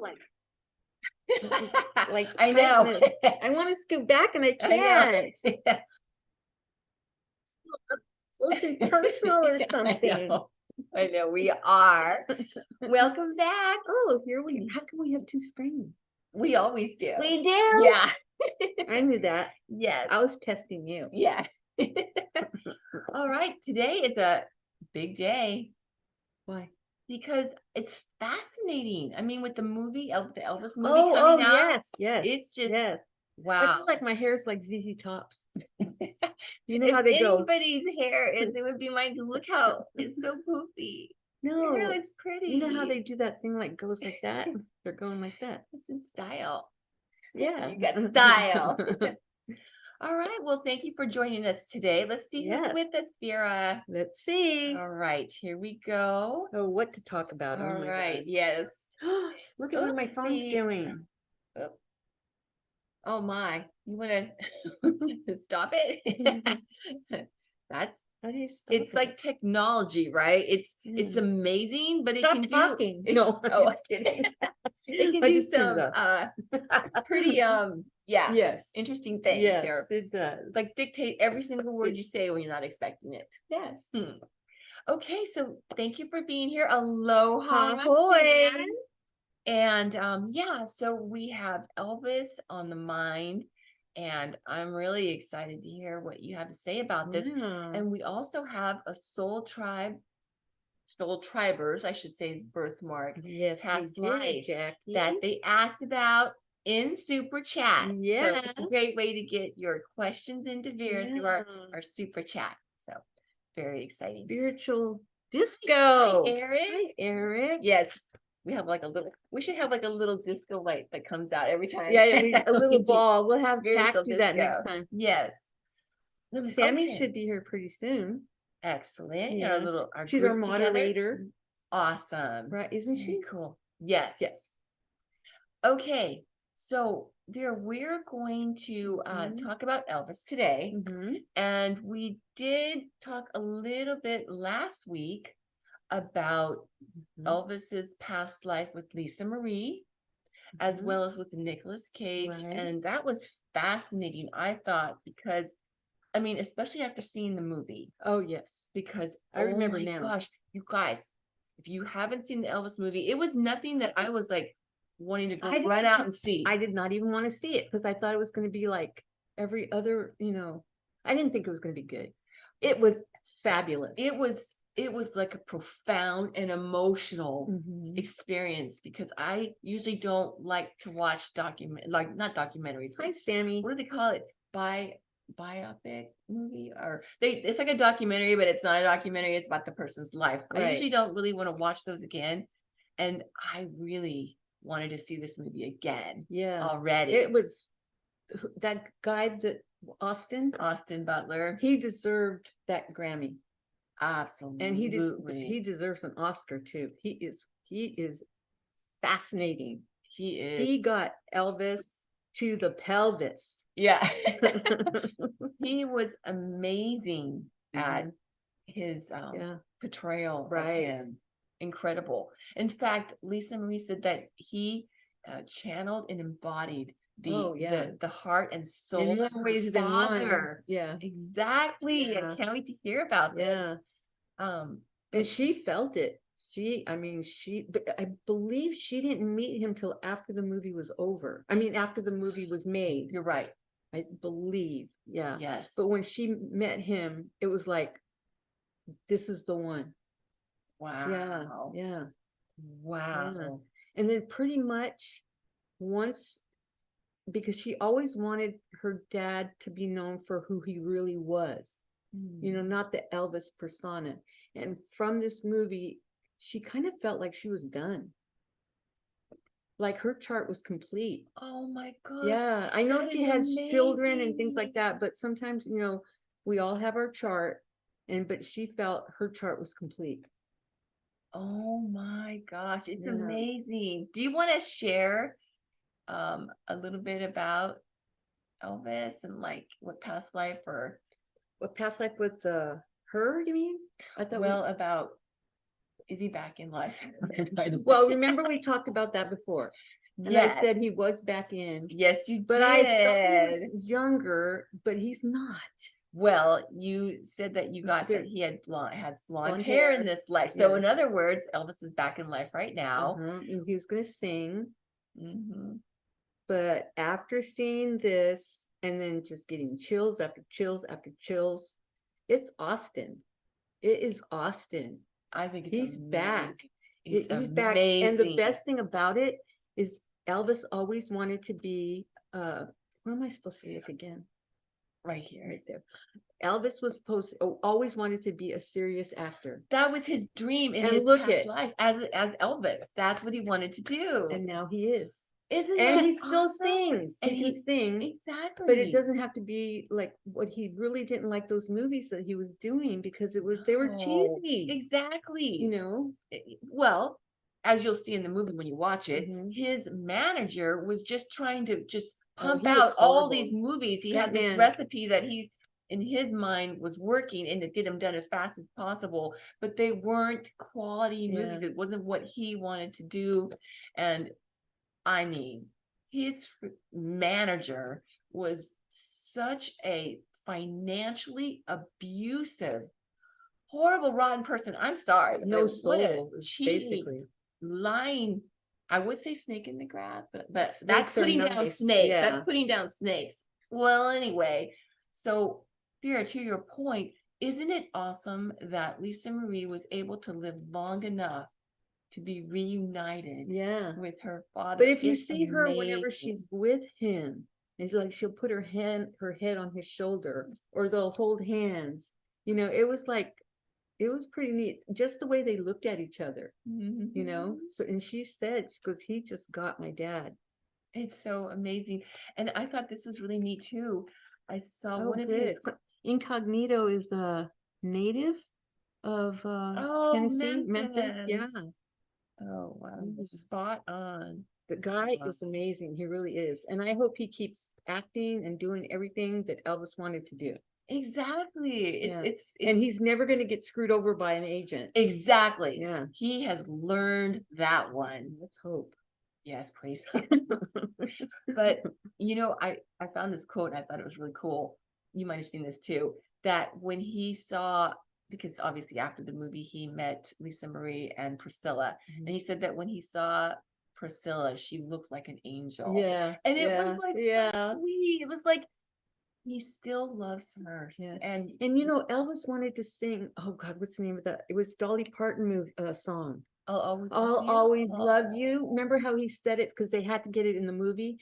like I know. I want to scoot back and I I can't. know. Looking personal or something. I know we are. Welcome back. Oh, how can we have two screens? We always do. We do? Yeah. I knew that. Yes. I was testing you. Yeah. All right. Today is a big day. Why? Because it's fascinating. I mean, with the movie, the Elvis movie Oh, coming out. yes. It's just, yes. wow. I feel like my hair's like ZZ Tops. You know if how they go. anybody's hair is, it would be mine. Look how it's so poofy. No, your hair looks pretty. You know how they do that thing like goes like that? They're going like that. It's in style. Yeah. You got style. All right. Well, thank you for joining us today. Let's see who's with us, Vera. Let's see. All right. Here we go. Oh, what to talk about. All right. Yes. Look at what my phone's doing. Oh my. You want to stop it? That's How do you stop it's it? like technology, right? It's amazing, but Stop it can talking. do No, oh, I'm just kidding. It can do some pretty yes, interesting things. Yes, or, it does. like dictate every single word you say when you're not expecting it. Yes. Okay, so thank you for being here. Aloha. Ahoy. And yeah, so we have Elvis on the mind, and I'm really excited to hear what you have to say about this. And we also have a soul tribers, I should say, is Birthmark, past life, that they asked about in super chat. Yes. So it's a great way to get your questions into Vera through our super chat. So very exciting. Spiritual disco. Hi, Eric. Hi, Eric. Yes. We should have like a little disco light that comes out every time. Yeah, a little ball. We'll have Pat do that next time. Yes. Sammy should be here pretty soon. Excellent. Yeah. She's our moderator. Awesome. Right, isn't she? Cool. Yes. Yes. Okay. So Vera, we're going to talk about Elvis today. And we did talk a little bit last week about Elvis's past life with Lisa Marie, as well as with Nicolas Cage. And that was fascinating, I thought, because I mean, especially after seeing the movie. Oh, yes. Because I remember now. Gosh, you guys, if you haven't seen the Elvis movie, it was nothing that I was like wanting to go run out and see. I did not even want to see it because I thought it was going to be like every other, I didn't think it was going to be good. It was fabulous. It was like a profound and emotional experience, because I usually don't like to watch not documentaries. Hi, Sammy. What do they call it? Biopic movie, or it's like a documentary, but it's not a documentary. It's about the person's life. I usually don't really want to watch those again. And I really wanted to see this movie again. Yeah. Already. It was that guy Austin Butler. He deserved that Grammy. Absolutely. And he deserves an Oscar too. He is fascinating. He is. He got Elvis to the pelvis. Yeah. He was amazing at his portrayal of him. Incredible. In fact, Lisa Marie said that he channeled and embodied the heart and soul of her father. Yeah, exactly. I can't wait to hear about this. And she felt it. I believe she didn't meet him till after the movie was over. I mean, after the movie was made. You're right. I believe. Yeah. Yes. But when she met him, it was like, this is the one. Wow. Yeah. Wow. Yeah. And then pretty much once, because she always wanted her dad to be known for who he really was, not the Elvis persona. And from this movie, she kind of felt like she was done. Like her chart was complete. Oh my gosh. Yeah. I know she has children and things like that, but sometimes, we all have our chart, but she felt her chart was complete. Oh my gosh, it's amazing. Do you want to share a little bit about Elvis and like what past life with her, you mean? I thought about Is he back in life? Well, remember we talked about that before. And I Yes. said he was back in. Yes, you But I thought he was did. younger, but he's not. Well, you said that you got that he had blonde hair in this life. So Yeah. in other words, Elvis is back in life right now. And he was gonna sing. Mhm. But after seeing this and then just getting chills after chills after chills, it's Austin. It is Austin. I think it's He's back. It's He's back. And the amazing. best thing about it is Elvis always wanted to be where am I supposed to look again? Right here. Right there. Elvis was always wanted to be a serious actor. That was his dream in And his look past it. life as Elvis. That's what he wanted to do. And now he is. Isn't And that he still awesome? sings. And He can sing. exactly. But it doesn't have to be like what he really didn't like those movies that he was doing because they were No, cheesy. exactly. You know? Well, as you'll see in the movie when you watch it, Mhm. his manager was just trying to just pump he was out all horrible. these movies. He That had this man- recipe that he, in his mind, was working and to get them done as fast as possible, but they weren't quality movies. Yeah. It wasn't what he wanted to do. And I mean, his manager was such a financially abusive, horrible, rotten person. I'm sorry. No What a soul, cheating, basically. lying. I would say snake in the grass, but that's Snakes are putting down nice, snakes. yeah. That's putting down snakes. Well, anyway, so Vera, to your point, isn't it awesome that Lisa Marie was able to live long enough to be reunited Yeah. with her father? But if you It's see her whenever amazing. she's with him, and she'll put her head on his shoulder, or they'll hold hands. You know, it was pretty neat. Just the way they looked at each other. Mhm. You know. So, and she goes, he just got my dad. It's so amazing. And I thought this was really neat too. I saw one of good. his. So, Incognito is a native of Tennessee, Memphis. Yeah. Oh, wow. Spot on. The guy is amazing. He really is. And I hope he keeps acting and doing everything that Elvis wanted to do. Exactly. It's and he's never going to get screwed over by an agent. Exactly. Yeah. He has learned that one. Let's hope. Yes, please. But you know, I found this quote and I thought it was really cool. You might have seen this too. That when he saw, because obviously after the movie he met Lisa Marie and Priscilla, and he said that when he saw Priscilla, she looked like an angel. Yeah. And it was like so sweet. It was like he still loves her. Yeah. And you know, Elvis wanted to sing, oh God, what's the name of that? It was Dolly Parton song. I'll always love you. Remember how he said it because they had to get it in the movie.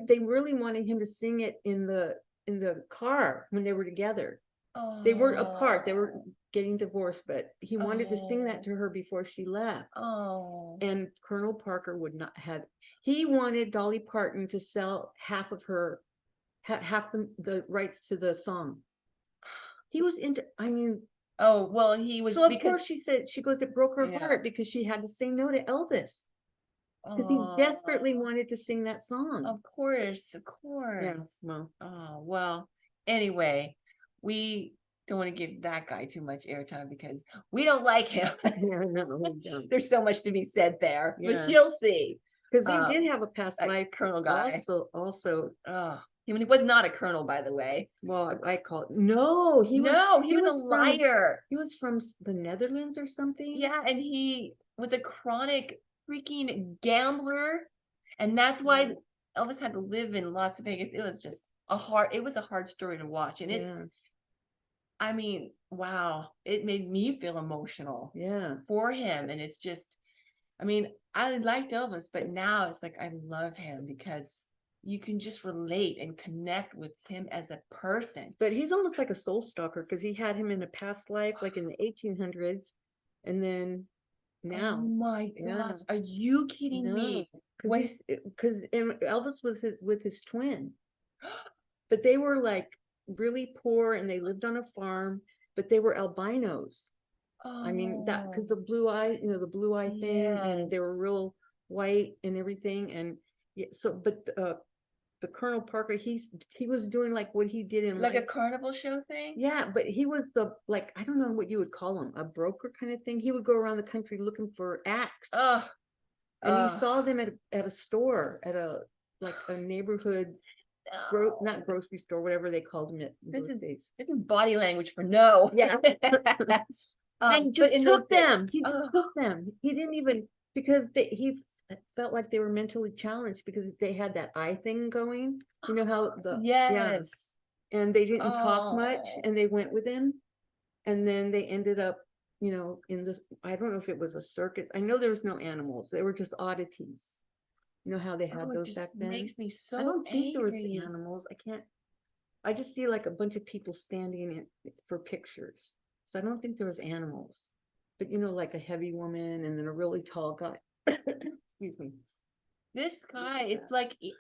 They really wanted him to sing it in the car when they were together. They weren't apart. They were getting divorced, but he wanted to sing that to her before she left. And Colonel Parker would not have. He wanted Dolly Parton to sell half of her, half the rights to the song. He was into. I mean. Oh, well, he was. So of course she said, she goes, it broke her heart because she had to say no to Elvis. Because he desperately wanted to sing that song. Of course. Yeah, well. Oh, well, anyway, we don't want to give that guy too much airtime because we don't like him. There's so much to be said there, but you'll see. Because he did have a past life. Colonel guy. Also. He was not a colonel, by the way. Well, I call it. No, he was a liar. He was from the Netherlands or something. Yeah, and he was a chronic freaking gambler, and that's why Elvis had to live in Las Vegas. It was just a hard story to watch, and I mean, wow, it made me feel emotional. Yeah, for him, and it's just, I mean, I liked Elvis, but now it's like I love him because you can just relate and connect with him as a person. But he's almost like a soul stalker because he had him in a past life, like in the 1800s, and then now. Oh my gosh, are you kidding me? Because Elvis was with his twin, but they were like really poor and they lived on a farm, but they were albinos. I mean that because the blue eye, the blue eye thing, and they were real white and everything, and so but the Colonel Parker, he was doing like what he did in Like a carnival show thing? Yeah, but he was the, like, I don't know what you would call him, a broker kind of thing. He would go around the country looking for acts. Oh, And you saw them at a store, at a, like a neighborhood, not grocery store, whatever they called them. This is body language for no. Yeah. And just took them. He just oh, took them. He didn't even, because he felt like they were mentally challenged because they had that eye thing going. You know how yes. And they didn't talk much, Oh. and they went with him. And then they ended up, you know, in this, I don't know if it was a circus. I know there was no animals. They were just oddities. You know how they had Oh, it those just back then? makes me so I don't think there was angry. animals. I just see like a bunch of people standing for pictures. So I don't think there was animals. But you know, like a heavy woman and then a really tall guy. Excuse me. This guy, it's like he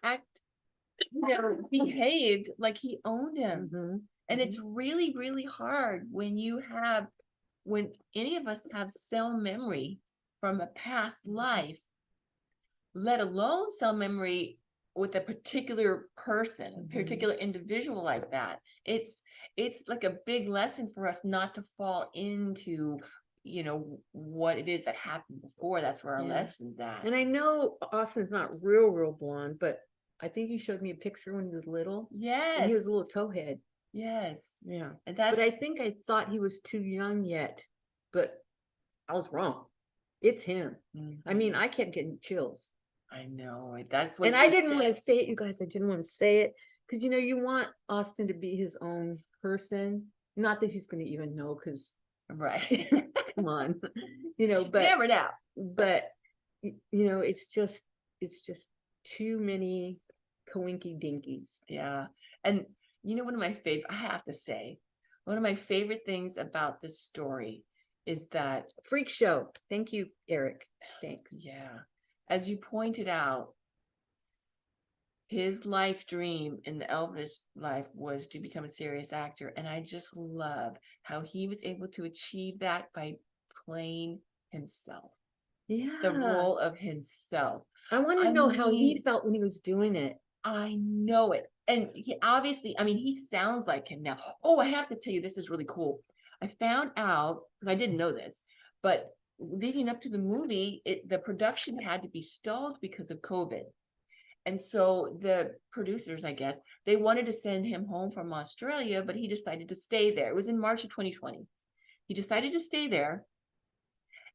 behaved like he owned him. And it's really, really hard when any of us have cell memory from a past life, let alone cell memory with a particular person, a particular individual like that. It's like a big lesson for us not to fall into, you know, what it is that happened before. That's where our lesson's at. And I know Austin's not real blonde, but I think he showed me a picture when he was little. Yes. And he was a little towhead. Yes. Yeah. And but I think I thought he was too young yet, but I was wrong. It's him. I mean, I kept getting chills. I know. That's what. And I didn't want to say it, you guys. I didn't want to say it because, you know, you want Austin to be his own person. Not that he's going to even know, because right. Come on, you know, but never know. But you know, it's just too many coinky dinkies. Yeah. And you know, I have to say, one of my favorite things about this story is that freak show. Thank you, Eric. Thanks. Yeah. As you pointed out, his life dream in the Elvis life was to become a serious actor. And I just love how he was able to achieve that by playing himself. Yeah. The role of himself. I want to know how he felt when he was doing it. I know it. And he obviously, I mean, he sounds like him now. Oh, I have to tell you, this is really cool. I found out, because I didn't know this, but leading up to the movie, the production had to be stalled because of COVID. And so the producers, I guess, they wanted to send him home from Australia, but he decided to stay there. It was in March of 2020. He decided to stay there.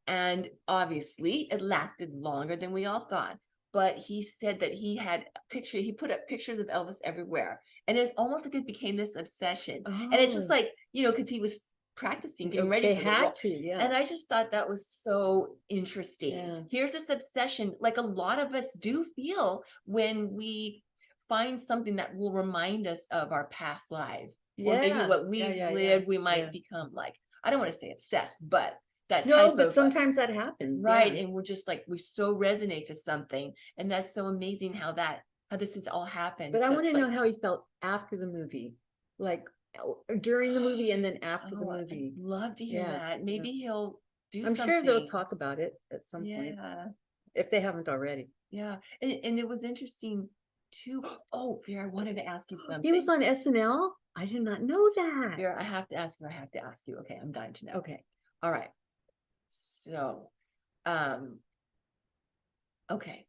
And obviously, it lasted longer than we all thought. But he said that he put up pictures of Elvis everywhere. And it's almost like it became this obsession. Oh. And it's just like, you know, because he was practicing, getting ready for the role. And I just thought that was so interesting. Yeah. Here's this obsession, like a lot of us do feel when we find something that will remind us of our past life. Or maybe what we've lived, we might become like, I don't want to say obsessed, but sometimes that happens, right? And we're just like, we so resonate to something, and that's so amazing how this has all happened. But I want to know how he felt after the movie, like during the movie and then after the movie. I'd love to hear that. Maybe he'll do something. I'm sure they'll talk about it at some point, if they haven't already. Yeah, and it was interesting too. Oh, Vera, I wanted to ask you something. He was on SNL. I did not know that. Vera, I have to ask you. Okay, I'm dying to know. Okay, all right. So, okay,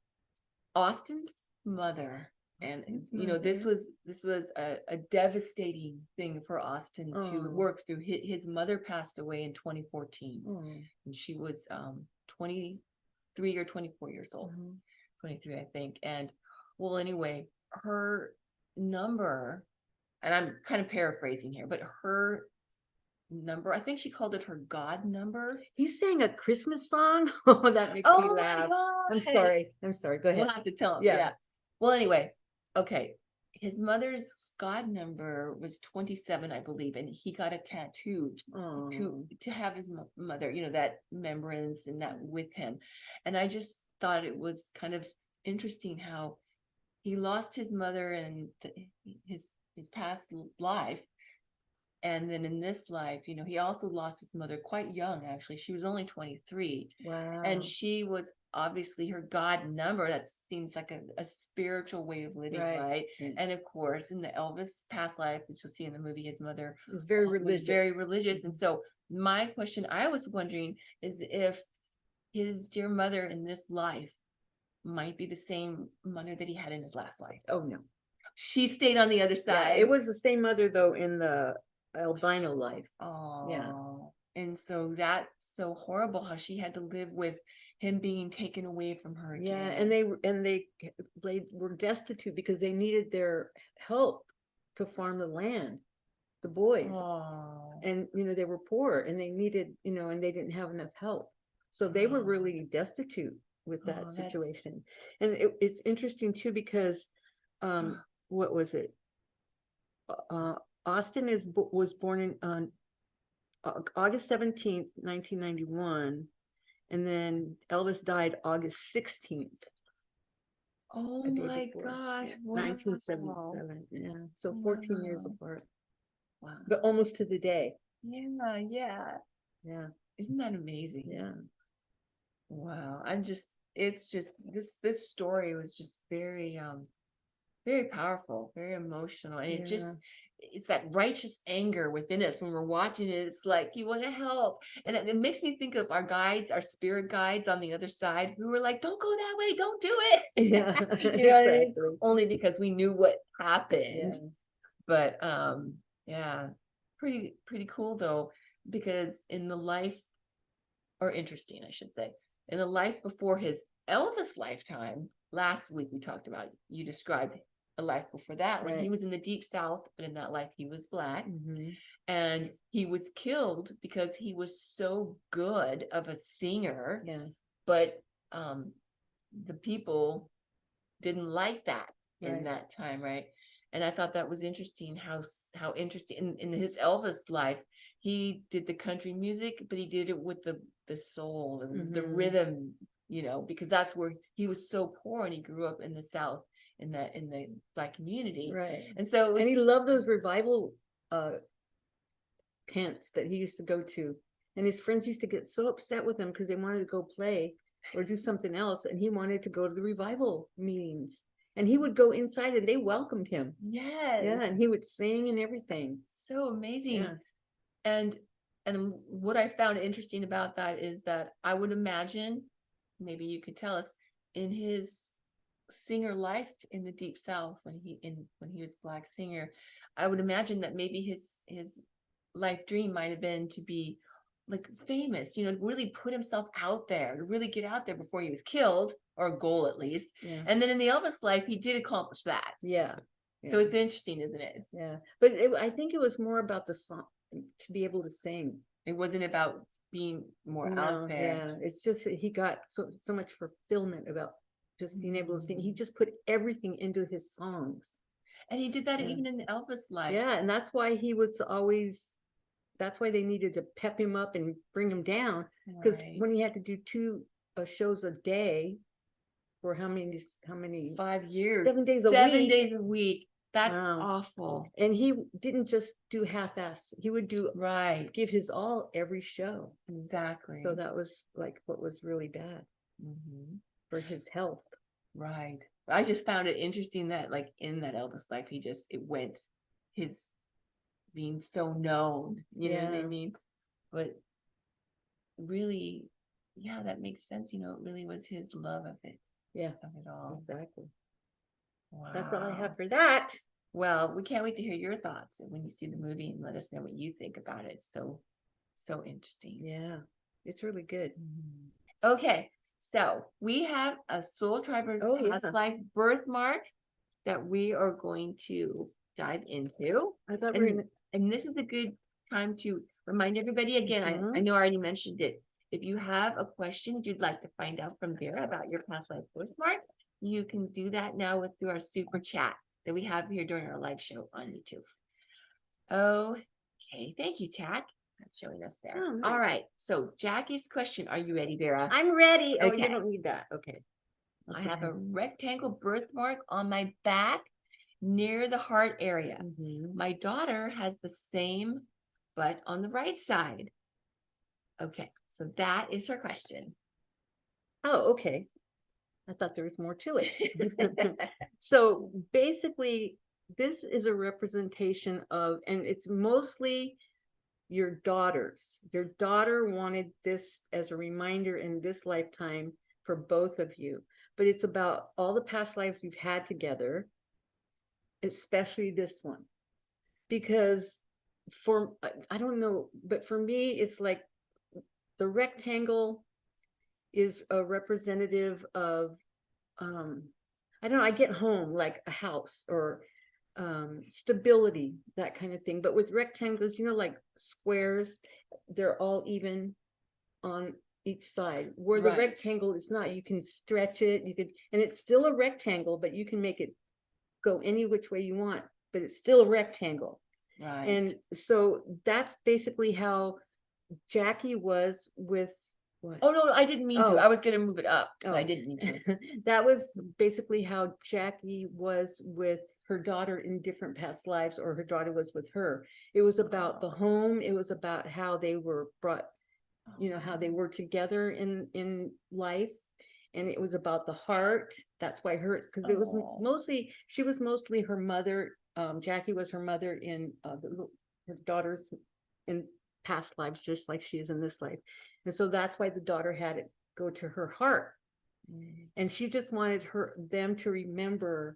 Austin's mother, and you know, this was a devastating thing for Austin to work through. His mother passed away in 2014, and she was 23 or 24 years old, 23, I think. And well, anyway, her number, and I'm kind of paraphrasing here, but her number, I think she called it her God number. He sang a Christmas song. Oh, that makes me laugh. I'm sorry. Go ahead. We'll have to tell him. Yeah. Well, anyway, okay. His mother's God number was 27, I believe, and he got a tattoo to have his mother, you know, that remembrance and that with him. And I just thought it was kind of interesting how he lost his mother in his past life. And then in this life, he also lost his mother quite young, actually. She was only 23. Wow. And she was obviously her God number. That seems like a spiritual way of living, right? And of course, in the Elvis past life, which you'll see in the movie, his mother was very religious. Was very religious. And so my question I was wondering is if his dear mother in this life might be the same mother that he had in his last life. Oh, no. She stayed on the other side. Yeah, it was the same mother, though, in the albino life. Oh, yeah. And so that's so horrible how she had to live with him being taken away from her again. Yeah, and they were destitute because they needed their help to farm the land, the boys. Oh. And they were poor and they needed, and they didn't have enough help. So they were really destitute with that situation. And it's interesting too because what was it? Austin was born on August 17th, 1991, and then Elvis died August 16th. Oh my gosh! Yeah. Wow. 1977. Yeah, so 14 years apart. Wow! But almost to the day. Yeah. Isn't that amazing? Yeah. Wow! It's just this story was just very very powerful, very emotional, and it's that righteous anger within us when we're watching it. It's like you want to help, and it makes me think of our guides, our spirit guides on the other side, who were like, "Don't go that way, don't do it." Yeah, exactly. Only because we knew what happened. Yeah. But yeah, pretty cool though, because in the life, or interesting, I should say, in the life before his Elvis lifetime, last week we talked about, you described a life before that when he was in the deep South, but in that life he was black. And he was killed because he was so good of a singer. But the people didn't like that in that time, right? And I thought that was interesting, how interesting in his Elvis life, he did the country music, but he did it with the soul, the rhythm, because that's where he was so poor and he grew up in the South, in the black community. Right. And so he loved those revival tents that he used to go to. And his friends used to get so upset with him because they wanted to go play or do something else. And he wanted to go to the revival meetings. And he would go inside and they welcomed him. Yes. Yeah, and he would sing and everything. So amazing. Yeah. And what I found interesting about that is that I would imagine, maybe you could tell us, in his singer life in the deep South, when he was a black singer, I would imagine that maybe his life dream might have been to be like famous, really put himself out there, to really get out there before he was killed, or a goal at least. And then in the Elvis life, he did accomplish that. So it's interesting, isn't it? But I think it was more about the song, to be able to sing. It wasn't about being more out there. It's just that he got so much fulfillment about just being able to sing. He just put everything into his songs. And he did that even in the Elvis life. Yeah, and that's why he was always, that's why they needed to pep him up and bring him down. Because when he had to do 2 shows a day for how many 5 years, 7 days a week. 7 days a week. That's awful. And he didn't just do half-ass. He would do give his all every show. Exactly. So that was like what was really bad for his health. Right. I just found it interesting that like in that Elvis life, his being so known, you know what I mean? But really, that makes sense. It really was his love of it. Of it all. Exactly. Wow. That's all I have for that. Well, we can't wait to hear your thoughts when you see the movie and let us know what you think about it. So interesting. Yeah, it's really good. Okay, so we have a Soul Triber's Past Life Birthmark that we are going to dive into. And this is a good time to remind everybody again. I know I already mentioned it. If you have a question, if you'd like to find out from Vera about your past life birthmark, you can do that now through our super chat that we have here during our live show on YouTube. Okay, thank you, Tack. That's showing us there. Oh, nice. All right, so Jackie's question. Are you ready, Vera? I'm ready. Okay. Oh, you don't need that. Okay. I have a rectangle birthmark on my back near the heart area. My daughter has the same but on the right side. Okay, so that is her question. Oh, okay. I thought there was more to it. So basically, this is a representation of, and it's mostly your daughters. Your daughter wanted this as a reminder in this lifetime for both of you. But it's about all the past lives you've had together, especially this one. Because I don't know, but for me, it's like the rectangle is a representative of, I don't know, I get home like a house or stability, that kind of thing. But with rectangles, like squares, they're all even on each side. Where the rectangle is not, you can stretch it, and it's still a rectangle, but you can make it go any which way you want, but it's still a rectangle. Right. And so that's basically how Jackie was with what? Oh, no, I didn't mean to. I was going to move it up, but I didn't mean to. That was basically how Jackie was with her daughter in different past lives, or her daughter was with her. It was about the home. It was about how they were brought, how they were together in life. And it was about the heart. That's why because it was she was mostly her mother. Jackie was her mother in her daughter's in past lives, just like she is in this life. And so that's why the daughter had it go to her heart. And she just wanted them to remember,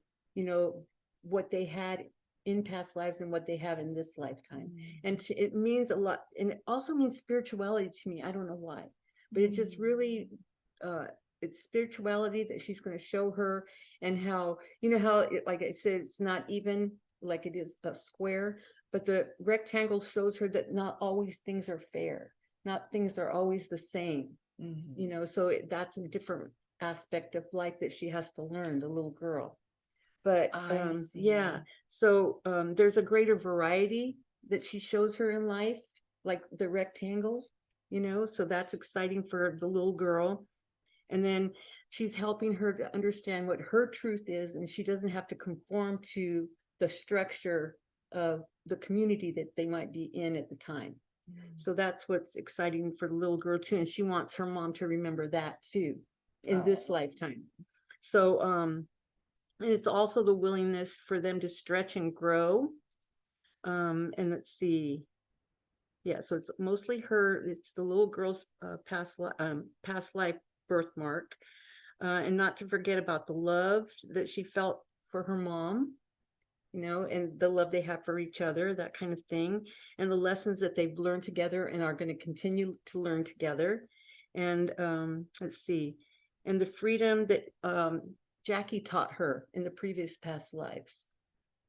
what they had in past lives and what they have in this lifetime. And it means a lot. And it also means spirituality to me. I don't know why, but it just really, it's spirituality that she's going to show her. And how, like I said, it's not even like it is a square, but the rectangle shows her that not always things are fair. Not things are always the same, so that's a different aspect of life that she has to learn, the little girl. But yeah, so there's a greater variety that she shows her in life, like the rectangle, so that's exciting for the little girl. And then she's helping her to understand what her truth is, and she doesn't have to conform to the structure of the community that they might be in at the time. So that's what's exciting for the little girl too. And she wants her mom to remember that too in this lifetime. So, and it's also the willingness for them to stretch and grow. And let's see. Yeah, so it's mostly it's the little girl's past life birthmark. And not to forget about the love that she felt for her mom, and the love they have for each other, that kind of thing, and the lessons that they've learned together and are going to continue to learn together. And let's see, and the freedom that Jackie taught her in the previous past lives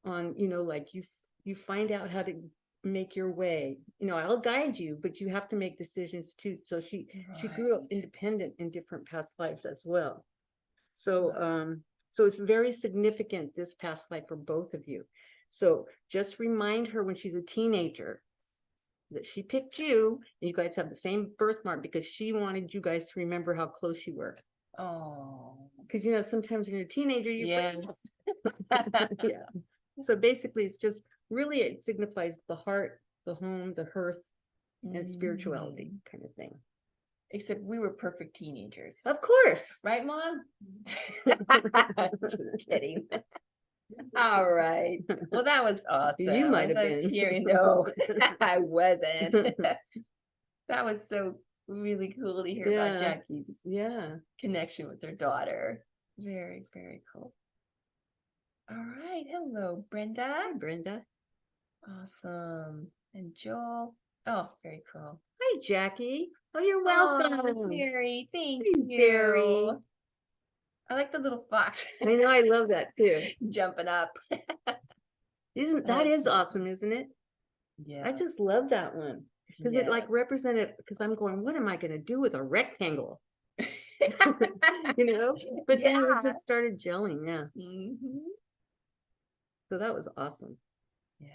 on, like you find out how to make your way. I'll guide you, but you have to make decisions too. So she grew up independent in different past lives as well. So so it's very significant, this past life, for both of you. So just remind her when she's a teenager that she picked you, and you guys have the same birthmark, because she wanted you guys to remember how close you were. Oh, because sometimes when you're a teenager, yeah. Yeah. So basically, it's just really, it signifies the heart, the home, the hearth, and spirituality kind of thing. Except we were perfect teenagers. Of course. Right, Mom? Just kidding. All right. Well, that was awesome. You might have been. No, I wasn't. That was so really cool to hear about Jackie's connection with her daughter. Very, very cool. All right. Hello, Brenda. Hi, Brenda. Awesome. And Joel. Oh, very cool. Hi, Jackie. Oh, you're welcome. Oh, Mary, thank you. Mary. I like the little fox. I know, I love that too. Jumping up. That is awesome, isn't it? Yeah. I just love that one. Because it like represented, because I'm going, what am I going to do with a rectangle? But then it just started gelling. Yeah. So that was awesome. Yes.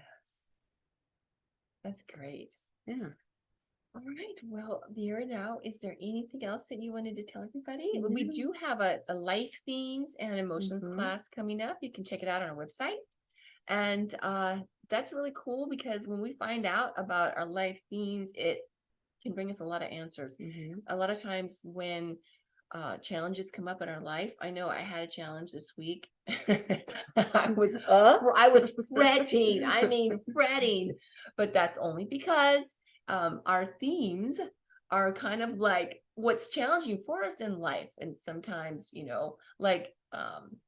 That's great. Yeah. All right. Well, Vera, now, is there anything else that you wanted to tell everybody? We do have a life themes and emotions class coming up. You can check it out on our website. And that's really cool because when we find out about our life themes, it can bring us a lot of answers. A lot of times when challenges come up in our life, I know I had a challenge this week. I was fretting. I mean, fretting, but that's only because our themes are kind of like what's challenging for us in life. And sometimes, you know, like I'm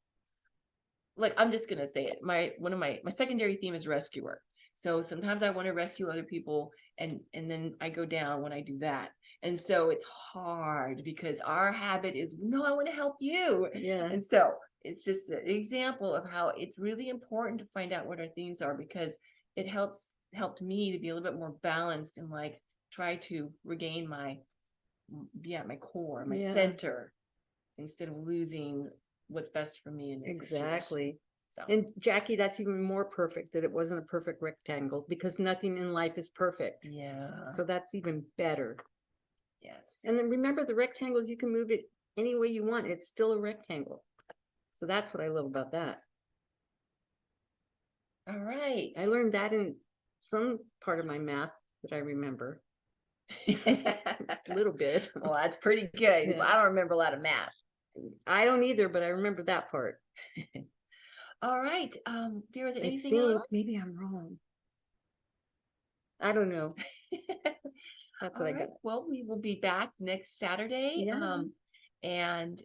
just gonna say it. One of my secondary theme is rescuer. So sometimes I want to rescue other people, and then I go down when I do that. And so it's hard because our habit is, no, I want to help you. Yeah. And so it's just an example of how it's really important to find out what our themes are, because it helped me to be a little bit more balanced and like try to regain my core, my center, instead of losing what's best for me in this situation. So. And Jackie, that's even more perfect, that it wasn't a perfect rectangle, because nothing in life is perfect. Yeah. So that's even better. Yes. And then remember, the rectangles, you can move it any way you want. It's still a rectangle. So that's what I love about that. All right. I learned that in some part of my math that I remember. A little bit. Well, that's pretty good. Yeah. I don't remember a lot of math. I don't either, but I remember that part. All right. Vera, is there anything else? Maybe I'm wrong. I don't know. That's what I got. Well, we will be back next Saturday. Yeah. And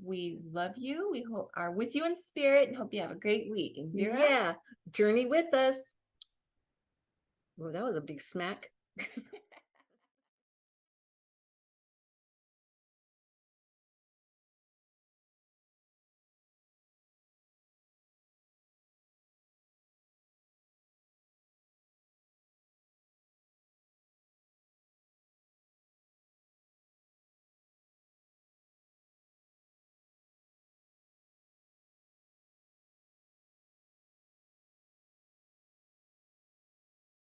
we love you. We are with you in spirit and hope you have a great week. And Vera? Yeah, journey with us. Well, that was a big smack.